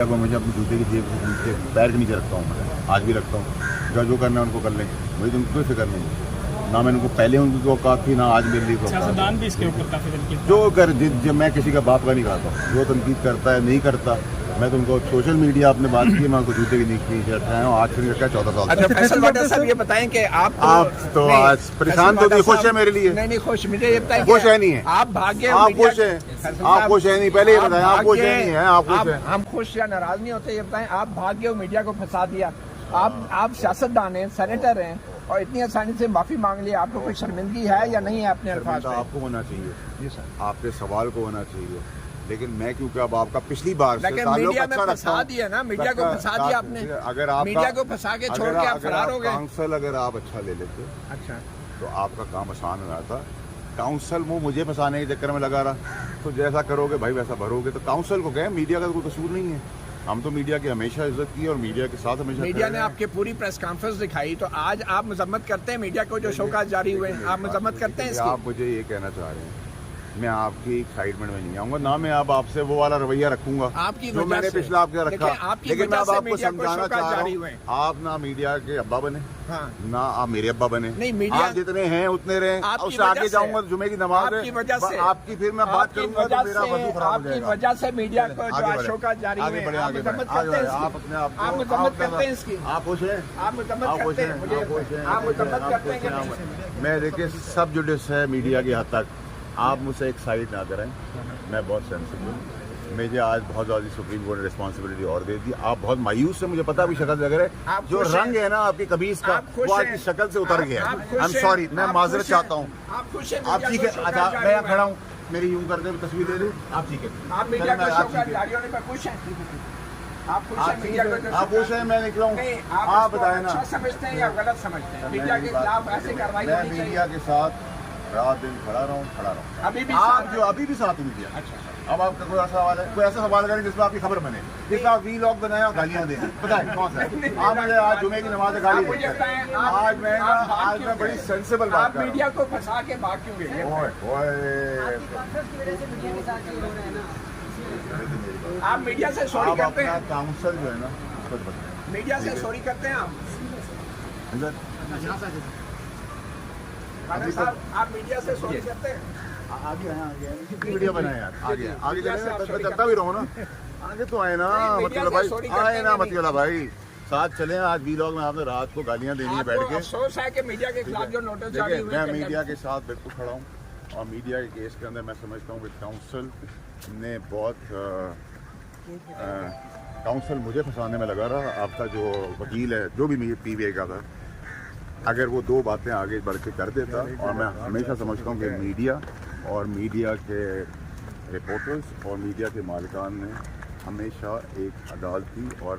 को हमेशा अपनी जूते की जेब के पैर के नीचे रखता हूँ, मैं आज भी रखता हूँ। जो करना है उनको कर लें, मुझे तो उनको फिक्र नहीं है। ना मैंने उनको पहले उनकी औकात थी, ना आज मेरे लिए सियासतदान भी इसके ऊपर काफी तनकीद जो कर जब मैं किसी का बाप का नहीं खाता हूँ, जो तनकीद करता है नहीं करता। मैं तो उनको सोशल मीडिया आपने बात की, मैं उनको जूते की नीचे रखा है, आज से रखा है 14 साल। अच्छा फैसल वाडा साहब ये बताएं कि आप तो आज परेशान तो नहीं, खुश है मेरे लिए? नहीं खुश, मुझे ये बताएं खुश है नहीं है? आप भाग्य आप खुश हैं? आप खुश है नहीं? पहले ये बताएं, आप खुश है नहीं है? आप खुश हैं? हम खुश या नाराज नहीं होते। ये बताएं, आप भाग्य और मीडिया को फंसा दिया। आप सियासतदान हैं, सेनेटर हैं और इतनी आसानी से माफी मांग ली। आपको कोई शर्मिंदगी है या नहीं है अपने अल्फाज पे? आपको होना चाहिए, आपके सवाल को होना चाहिए, लेकिन मैं क्योंकि अब आपका पिछली बार से मीडिया में फंसा दिया ना, मीडिया को फंसा दिया आपने। अगर आप मीडिया को फंसा के छोड़ के आप फरार हो गए। काउंसिल अगर आप अच्छा ले लेते अच्छा तो आपका काम आसान हो जाता। काउंसिल वो मुझे फंसाने के चक्कर में लगा रहा, तो जैसा करोगे भाई वैसा भरोगे। तो काउंसिल को कहें, मीडिया का कोई कसूर नहीं है। हम तो मीडिया की हमेशा इज्जत की और मीडिया के साथ हमेशा मीडिया ने आपके पूरी प्रेस कॉन्फ्रेंस दिखाई, तो आज आप मजम्मत करते हैं मीडिया को जो शोकाज जारी हुए, आप मजम्मत करते हैं इसकी? आप मुझे ये कहना चाह रहे हैं, मैं आपकी एक्साइटमेंट में नहीं आऊंगा, ना मैं अब आपसे वो वाला रवैया रखूंगा आपकी जो मैंने पिछला आपके रखा। लेकिन मैं अब आपको समझाना चाह रहा हूँ, आप ना मीडिया के अब्बा बने, ना आप मेरे अब्बा बने। नहीं, मीडिया आप जितने हैं उतने रहे। उससे आगे जाऊंगा जुमे की नमाज आपकी वजह से, आपकी फिर मैं बात करूंगा तो मेरा वजू खराब हो जाएगा। आपकी वजह से मीडिया को जो शोकाज जारी हुए, आप मजम्मत करते हैं? आप अपने आप मजम्मत करते हैं इसकी? आप खुश हैं? आप मजम्मत करते हैं? आप मजम्मत करते हैं कि नहीं? मैं देखिए सब जुडिस है मीडिया की हद तक, आप मुझसे एक साइड ना करें। मैं बहुत सेंसिटिव हूँ, मुझे आज बहुत ज़्यादा सुप्रीम कोर्ट ने रिस्पॉन्सिबिलिटी और दे दी। आप बहुत मायूस है, मुझे पता भी शक्ल लग रहा है, जो रंग है ना आपकी कमीज का वो आपकी शक्ल से उतर गया है। आई एम सॉरी, मैं माजरत चाहता हूँ। आप ठीक है? अच्छा मैं यहाँ खड़ा हूँ, मेरी यूं करते हुए तस्वीर ले लूँ, आप ठीक है? आप मीडिया को शोकाज जारी होने पर खुश हैं? आप खुश हैं? मैं निकला हूँ, आप बताएं ना। अच्छा समझते हैं या गलत समझते हैं? मीडिया के खिलाफ ऐसी कार्रवाई मैं होनी चाहिए? मीडिया के साथ रात दिन खड़ा रहा हूँ। अभी भी आप जो अभी भी साथ ही मीडिया। अच्छा, अब आपका कोई ऐसा सवाल है, कोई ऐसा सवाल करें जिसमें आपकी खबर बने, जिसमें आप वीलॉग बनाए और गालियां दें, बताएं कौन सा है? आप मुझे आज जुमे की नमाज में गाली देते हैं। आज मैं बड़ी सेंसिबल बात आप मीडिया को फंसा के भाग क्यों गए? आप मीडिया से सॉरी करते हैं? काउंसिल जो है ना कुछ बताएं। मीडिया से सॉरी करते हैं आप? साहब आप मीडिया से सॉरी करते हैं? आगे वीडियो बनाए यार, आगे चलता भी रहो ना, आगे तो आए ना मतलब भाई, आए ना मतलब भाई, साथ चले। आज वीलॉग में आपने रात को गालियां देनी है बैठ के। अफसोस है कि मीडिया के खिलाफ जो नोटिस जारी हुए, मैं मीडिया के साथ बिल्कुल खड़ा हूँ और मीडिया के केस के अंदर मैं समझता हूँ कि काउंसिल ने बहुत काउंसिल मुझे फंसाने में लगा रहा। आपका जो वकील है, जो भी PBI का था, अगर वो दो बातें आगे बढ़ के कर देता, और मैं हमेशा समझता हूँ कि मीडिया और मीडिया के रिपोर्टर्स और मीडिया के मालिकान ने हमेशा एक अदालती और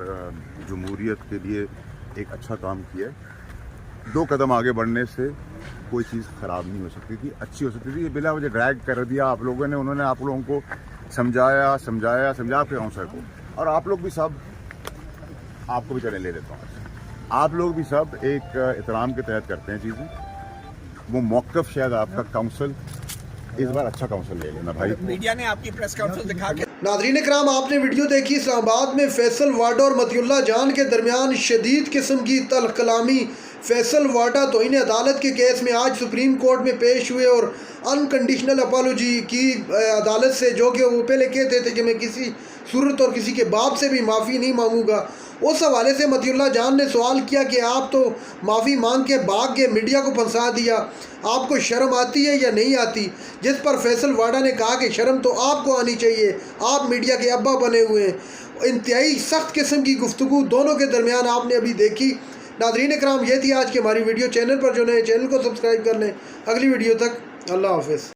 जमहूरियत के लिए एक अच्छा काम किया है। दो कदम आगे बढ़ने से कोई चीज़ ख़राब नहीं हो सकती थी, अच्छी हो सकती थी। ये बिला वजह ड्रैग कर दिया आप लोगों ने, उन्होंने आप लोगों को समझाया आपके काउंसिल को, और आप लोग भी सब, आपको भी चले ले लेता हूँ, आप लोग भी सब एक एहतराम के तहत करते हैं चीज़ें। वो मौक़िफ़ शायद आपका काउंसिल इस बार अच्छा काउंसिल ले लेना भाई। मीडिया ने आपकी प्रेस कॉन्फ्रेंस दिखा के। नाज़रीन इकराम, आपने वीडियो देखी। इस्लामाबाद में फैसल वाडा और मतियुल्लाह जान के दरमियान शदीद किस्म की तल्ख कलामी। फैसल वाडा तौहीन अदालत के केस में आज सुप्रीम कोर्ट में पेश हुए और अनकंडीशनल अपॉलोजी की अदालत से, जो कि वो पहले कहते थे कि मैं किसी सूरत और किसी के बाप से भी माफ़ी नहीं मांगूंगा। उस हवाले से मतियुल्लाह जान ने सवाल किया कि आप तो माफ़ी मांग के भाग के मीडिया को फंसा दिया, आपको शर्म आती है या नहीं आती? जिस पर फैसल वाडा ने कहा कि शर्म तो आपको आनी चाहिए, आप मीडिया के अब्बा बने हुए हैं। इंतहाई सख्त किस्म की गुफ्तगू दोनों के दरमियान आपने अभी देखी। नाज़रीन इकराम, ये थी आज की हमारी वीडियो। चैनल पर जो नए, चैनल को सब्सक्राइब कर लें। अगली वीडियो तक अल्लाह हाफ़िज़।